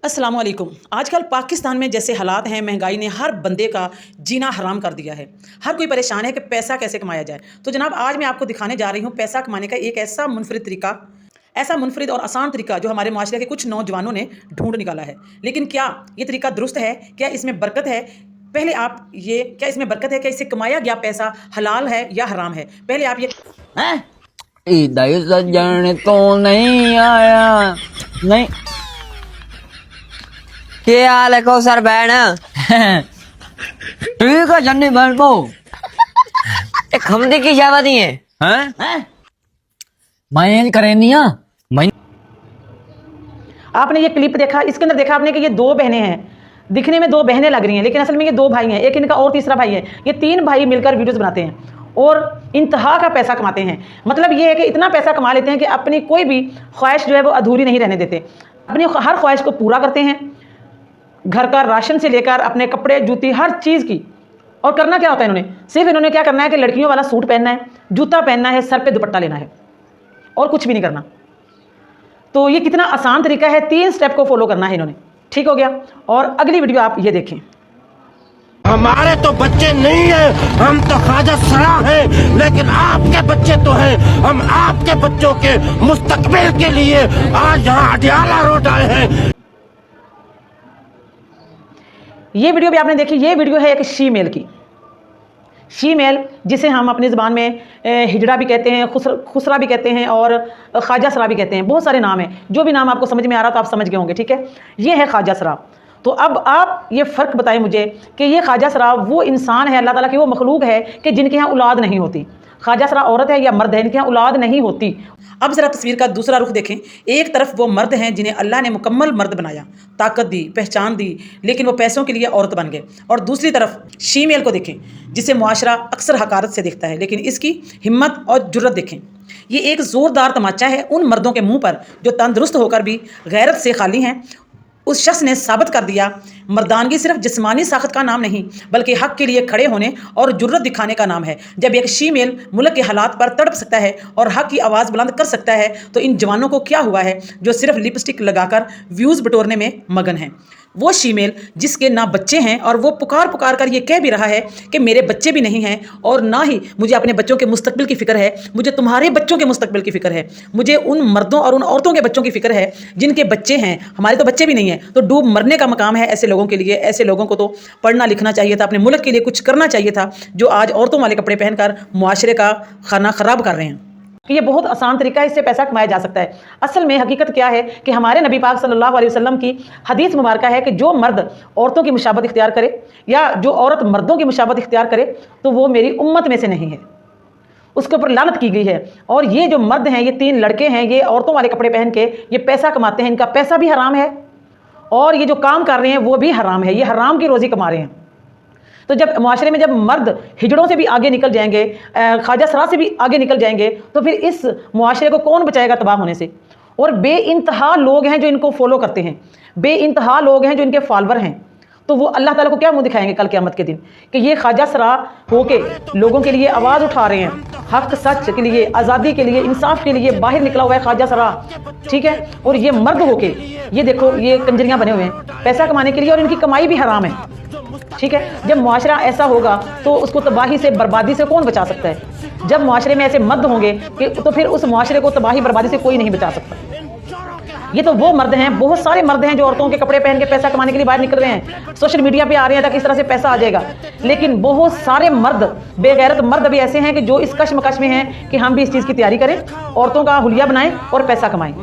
अस्सलाम वालेकुम। आजकल पाकिस्तान में जैसे हालात हैं, महंगाई ने हर बंदे का जीना हराम कर दिया है। हर कोई परेशान है कि पैसा कैसे कमाया जाए। तो जनाब आज मैं आपको दिखाने जा रही हूँ पैसा कमाने का एक ऐसा मुनफरिद तरीका, ऐसा मुनफरिद और आसान तरीका जो हमारे माशरे के कुछ नौजवानों ने ढूंढ निकाला है। लेकिन क्या ये तरीका दुरुस्त है? क्या इसमें बरकत है? पहले आप ये क्या इसमें बरकत है? क्या इससे कमाया गया पैसा हलाल है या हराम है? पहले आप ये इधर सज्जन तो नहीं आया नहीं। क्या हाल है कौसर बहन? ठीक है जन्नी बहन को खमदी की शादी है मैं करेनिया मैं। आपने ये क्लिप देखा, इसके अंदर देखा आपने कि ये दो बहनें हैं। दिखने में दो बहनें लग रही हैं लेकिन असल में ये दो भाई हैं। एक इनका और तीसरा भाई है। ये तीन भाई मिलकर वीडियोस बनाते हैं और इंतहा का पैसा कमाते हैं। मतलब ये है कि इतना पैसा कमा लेते हैं कि अपनी कोई भी ख्वाहिश जो है वो अधूरी नहीं रहने देते। अपनी हर ख्वाहिश को पूरा करते हैं, घर का राशन से लेकर अपने कपड़े जूती हर चीज़ की। और करना क्या होता है इन्होंने? सिर्फ इन्होंने क्या करना है कि लड़कियों वाला सूट पहनना है, जूता पहनना है, सर पे दुपट्टा लेना है और कुछ भी नहीं करना। तो ये कितना आसान तरीका है, 3 स्टेप को फॉलो करना है इन्होंने। ठीक हो गया। और अगली वीडियो आप ये देखें। हमारे तो बच्चे नहीं हैं, हम तो ख्वाजा सरा हैं, लेकिन आपके बच्चे तो हैं। हम आपके बच्चों के मुस्तकबिल के लिए आज यहाँ अडियाला रोड आए हैं। ये वीडियो भी आपने देखी। ये वीडियो है एक शीमेल की। शीमेल जिसे हम अपनी ज़बान में हिजड़ा भी कहते हैं, खुसरा भी कहते हैं और ख्वाजा सरा भी कहते हैं। बहुत सारे नाम हैं। जो भी नाम आपको समझ में आ रहा तो आप समझ गए होंगे। ठीक है, ये है ख्वाजा सरा। तो अब आप ये फ़र्क बताएं मुझे कि ये ख्वाजा सरा वो इंसान है, अल्लाह ताला की वो मखलूक है कि जिनके यहाँ औलाद नहीं होती। ख्वाजा सरा औरत है या मर्द है, इनके यहाँ औलाद नहीं होती। अब ज़रा तस्वीर का दूसरा रुख देखें। एक तरफ वो मर्द हैं जिन्हें अल्लाह ने मुकम्मल मर्द बनाया, ताकत दी, पहचान दी, लेकिन वो पैसों के लिए औरत बन गए। और दूसरी तरफ शीमेल को देखें जिसे मुआशरा अक्सर हकारत से देखता है, लेकिन इसकी हिम्मत और जुर्रत देखें। ये एक ज़ोरदार तमाचा है उन मर्दों के मुँह पर जो तंदुरुस्त होकर भी गैरत से खाली हैं। उस शख्स ने साबित कर दिया मर्दानगी सिर्फ जिस्मानी साख्त का नाम नहीं बल्कि हक़ के लिए खड़े होने और जुर्रत दिखाने का नाम है। जब एक शीमेल मुल्क के हालात पर तड़प सकता है और हक़ की आवाज़ बुलंद कर सकता है तो इन जवानों को क्या हुआ है जो सिर्फ लिपस्टिक लगाकर व्यूज़ बटोरने में मगन हैं। वो शीमेल जिसके ना बच्चे हैं और वो पुकार पुकार कर ये कह भी रहा है कि मेरे बच्चे भी नहीं हैं और ना ही मुझे अपने बच्चों के मुस्तकबिल की फ़िक्र है, मुझे तुम्हारे बच्चों के मुस्तकबिल की फ़िक्र है, मुझे उन मर्दों और उन औरतों के बच्चों की फ़िक्र है जिनके बच्चे हैं, हमारे तो बच्चे भी नहीं हैं। तो डूब मरने का मकाम है ऐसे लोगों के लिए। ऐसे लोगों को तो पढ़ना लिखना चाहिए था, अपने मुल्क के लिए कुछ करना चाहिए था, जो आज औरतों वाले कपड़े पहनकर मुआशरे का खाना ख़राब कर रहे हैं। कि ये बहुत आसान तरीका है, इससे पैसा कमाया जा सकता है। असल में हकीकत क्या है कि हमारे नबी पाक सल्लल्लाहु अलैहि वसल्लम की हदीस मुबारका है कि जो मर्द औरतों की मुशाबत इख्तियार करे या जो औरत मर्दों की मुशाबत इख्तियार करे तो वो मेरी उम्मत में से नहीं है, उसके ऊपर लानत की गई है। और ये जो मर्द हैं, ये 3 लड़के हैं, ये औरतों वाले कपड़े पहन के ये पैसा कमाते हैं। इनका पैसा भी हराम है और ये जो काम कर रहे हैं वो भी हराम है। ये हराम की रोज़ी कमा रहे हैं। तो जब माशरे में जब मर्द हिजड़ों से भी आगे निकल जाएंगे, ख्वाजा सरा से भी आगे निकल जाएंगे, तो फिर इस मुआशरे को कौन बचाएगा तबाह होने से? और बेइंतहा लोग हैं जो इनको फॉलो करते हैं, बेइंतहा लोग हैं जो इनके फॉलोअर हैं। तो वो अल्लाह ताला को क्या मुंह दिखाएंगे कल क़यामत के दिन कि ये ख्वाजा सरा होके लोगों के लिए आवाज़ उठा रहे हैं, हक सच के लिए, आज़ादी के लिए, इंसाफ के लिए बाहर निकला हुआ है ख्वाजा सरा। ठीक है, और ये मर्द होके ये देखो ये कंजरियाँ बने हुए हैं पैसा कमाने के लिए और इनकी कमाई भी हराम है। ठीक है, जब मुआशरा ऐसा होगा तो उसको तबाही से, बर्बादी से कौन बचा सकता है? जब मुआशरे में ऐसे मर्द होंगे कि तो फिर उस मुआशरे को तबाही बर्बादी से कोई नहीं बचा सकता। ये तो वो मर्द हैं, बहुत सारे मर्द हैं जो औरतों के कपड़े पहन के पैसा कमाने के लिए बाहर निकल रहे हैं, सोशल मीडिया पे आ रहे हैं ताकि इस तरह से पैसा आ जाएगा। लेकिन बहुत सारे मर्द, बेगैरत मर्द भी ऐसे हैं कि जो इस कश्मकश में हैं कि हम भी इस चीज़ की तैयारी करें, औरतों का हुलिया बनाएं और पैसा कमाएं।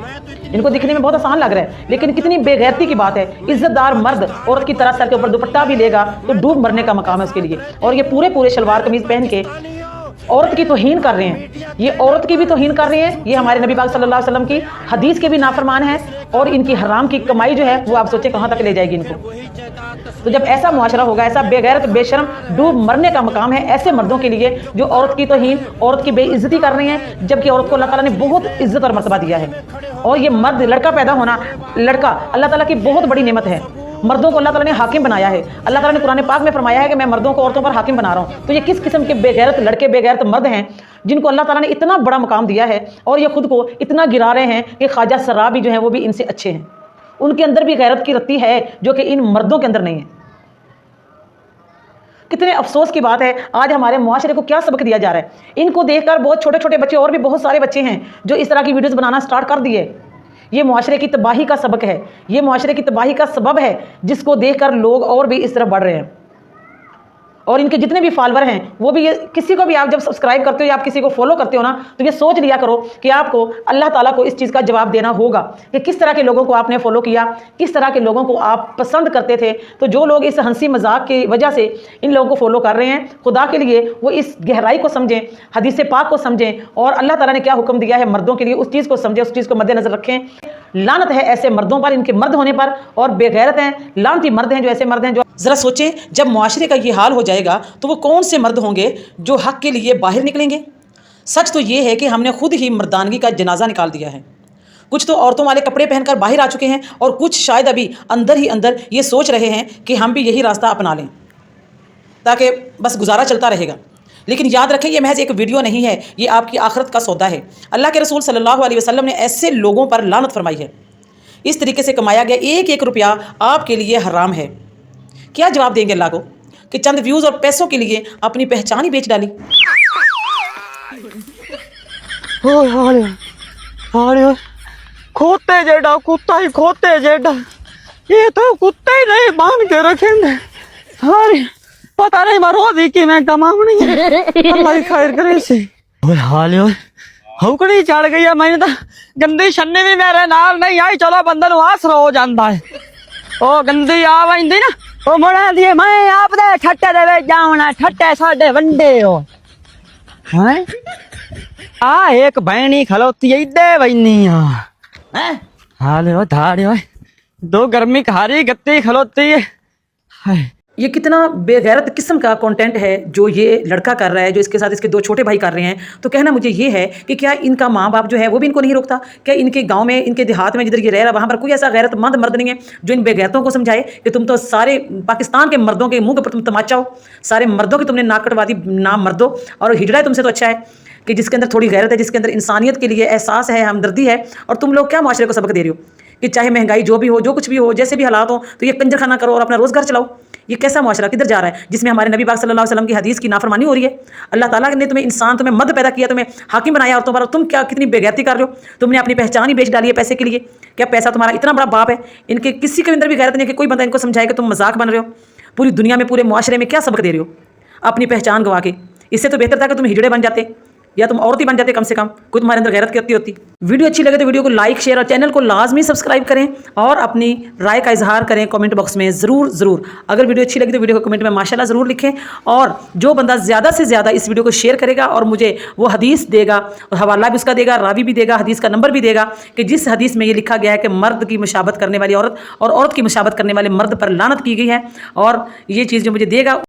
इनको दिखने में बहुत आसान लग रहा है लेकिन कितनी बेगैरती की बात है। इज्जतदार मर्द औरत की तरह सर के ऊपर दुपट्टा भी लेगा तो डूब मरने का मकाम है उसके लिए। और ये पूरे शलवार कमीज पहन के औरत की तौहीन कर रहे हैं, ये औरत की भी तौहीन कर रहे हैं। ये हमारे नबी पाक सल्लल्लाहु अलैहि वसल्लम की हदीस के भी नाफरमान हैं और इनकी हराम की कमाई जो है वो आप सोचें कहाँ तक ले जाएगी इनको। तो जब ऐसा मुआशरा होगा, ऐसा बेगैरत बेशर्म डूब मरने का मकाम है ऐसे मर्दों के लिए जो औरत की तौहीन, औरत की बेइज्जती कर रहे हैं, जबकि औरत को अल्लाह ताला ने बहुत इज्जत और मर्तबा दिया है। और ये मर्द, लड़का पैदा होना, लड़का अल्लाह ताला की बहुत बड़ी नेमत है। मर्दों को अल्लाह ताला ने हाकिम बनाया है। अल्लाह ताला ने कुरान पाक में फरमाया है कि मैं मर्दों को औरतों पर हाकिम बना रहा हूँ। तो ये किस किस्म के बेगैरत लड़के, बेगैरत मर्द हैं जिनको अल्लाह ताला ने इतना बड़ा मकाम दिया है और ये खुद को इतना गिरा रहे हैं कि ख्वाजा सरा भी जो है वो भी इनसे अच्छे हैं। उनके अंदर भी गैरत की रत्ती है जो कि इन मर्दों के अंदर नहीं है। कितने अफसोस की बात है, आज हमारे मुआशरे को क्या सबक दिया जा रहा है। इनको देखकर बहुत छोटे छोटे बच्चे और भी बहुत सारे बच्चे हैं जो इस तरह की वीडियोस बनाना स्टार्ट कर दिए। ये मुआशरे की तबाही का सबक है, ये मुआशरे की तबाही का सबब है जिसको देखकर लोग और भी इस तरफ बढ़ रहे हैं। और इनके जितने भी फॉलोअर हैं वो भी, किसी को भी आप जब सब्सक्राइब करते हो या आप किसी को फॉलो करते हो ना, तो ये सोच लिया करो कि आपको अल्लाह ताला को इस चीज़ का जवाब देना होगा कि किस तरह के लोगों को आपने फॉलो किया, किस तरह के लोगों को आप पसंद करते थे। तो जो लोग इस हंसी मजाक की वजह से इन लोगों को फॉलो कर रहे हैं, खुदा के लिए वो इस गहराई को समझें, हदीस पाक को समझें और अल्लाह ताला ने क्या हुक्म दिया है मर्दों के लिए उस चीज़ को समझें, उस चीज़ को मद्देनजर रखें। लानत है ऐसे मर्दों पर, इनके मर्द होने पर, और बेगैरत हैं, लानती मर्द हैं जो ऐसे मर्द हैं जो, ज़रा सोचें जब मुआशरे का ये हाल हो जाएगा तो वो कौन से मर्द होंगे जो हक के लिए बाहर निकलेंगे। सच तो ये है कि हमने खुद ही मर्दानगी का जनाजा निकाल दिया है। कुछ तो औरतों वाले कपड़े पहनकर बाहर आ चुके हैं और कुछ शायद अभी अंदर ही अंदर ये सोच रहे हैं कि हम भी यही रास्ता अपना लें ताकि बस गुजारा चलता रहेगा। लेकिन याद रखें, ये महज एक वीडियो नहीं है, ये आपकी आखिरत का सौदा है। अल्लाह के रसूल सल्लल्लाहु अलैहि वसल्लम ने ऐसे लोगों पर लानत फरमाई है। इस तरीके से कमाया गया एक एक रुपया आपके लिए हराम है। क्या जवाब देंगे अल्लाह को कि चंद व्यूज़ और पैसों के लिए अपनी पहचान ही बेच डाली। खोते जेडा कुत्ता ही खोते जेडा, ये तो कुत्ते ही नहीं बांध के रखेंगे। अरे पता नहीं रोज ही कि मैं कमाऊनी अल्लाह ही खैर करे से। हाल हौकड़ी चढ़ गई है, मैंने तो गंदी छन्नी भी मेरे नाल नहीं आई, चलो बंदन आसरा हो जाता है। ओ गंदी आ वही ना ओ मुड़ा दिए, मैं आप दे ठट्टे दे जाऊना, ठट्टे साडे वंडे हो हैं। आ एक बहनी खलोती है इदे बहनी हैं। हाल हो धाड़े हो दो गर्मी खारी गत्ती खलोती है। हाय ये कितना बेगैरत किस्म का कंटेंट है जो ये लड़का कर रहा है, जो इसके साथ इसके दो छोटे भाई कर रहे हैं। तो कहना मुझे ये है कि क्या इनका माँ बाप जो है वो भी इनको नहीं रोकता? क्या इनके गांव में, इनके देहात में जिधर ये रह रहा वहाँ पर कोई ऐसा गैरतमंद मर्द नहीं है जो इन बेगैरतों को समझाए कि तुम तो सारे पाकिस्तान के मर्दों के मुँह के ऊपर तुम तमाचा हो, सारे मर्दों की तुमने नाक कटवा दी नाम मर्दों, और हिजड़ा है तुमसे तो अच्छा है कि जिसके अंदर थोड़ी गैरत है, जिसके अंदर इंसानियत के लिए एहसास है, हमदर्दी है। और तुम लोग क्या माशरे को सबक दे रहे हो कि चाहे महंगाई जो भी हो, जो कुछ भी हो, जैसे भी हालात हो, तो ये कंजर खाना करो और अपना रोज़गार चलाओ। ये कैसा मुआशरा किधर जा रहा है जिसमें हमारे नबी पाक सल्लल्लाहु अलैहि वसल्लम की हदीस की नाफरमानी हो रही है। अल्लाह ताला ने तुम्हें इंसान, तुम्हें मर्द पैदा किया, तुम्हें हाकिम बनाया औरतों पर, तुम क्या कितनी बेगैरती कर रहे हो। तुमने अपनी पहचान ही बेच डाली है पैसे के लिए। क्या पैसा तुम्हारा इतना बड़ा बाप है? इनके किसी के अंदर भी गैरत नहीं है कि कोई बंदा इनको समझाए कि तुम मजाक बन रहे हो। पूरी दुनिया में, पूरे मुआशरे में क्या सबक दे रहे हो अपनी पहचान गवा के। इससे तो बेहतर था कि तुम हिजड़े बन जाते या तुम औरत ही बन जाते, कम से कम कोई तुम्हारे अंदर गैरत करती होती। वीडियो अच्छी लगे तो वीडियो को लाइक, शेयर और चैनल को लाजमी सब्सक्राइब करें और अपनी राय का इजहार करें कमेंट बॉक्स में ज़रूर। अगर वीडियो अच्छी लगी तो वीडियो को कमेंट में माशाल्लाह ज़रूर लिखें। और जो बंदा ज़्यादा से ज़्यादा इस वीडियो को शेयर करेगा और मुझे वो हदीस देगा, और हवाला भी उसका देगा, रावी भी देगा, हदीस का नंबर भी देगा कि जिस हदीस में ये लिखा गया है कि मर्द की मुशाबत करने वाली औरत और औरत की मुशाबत करने वाले मर्द पर लानत की गई है, और ये चीज़ जो मुझे देगा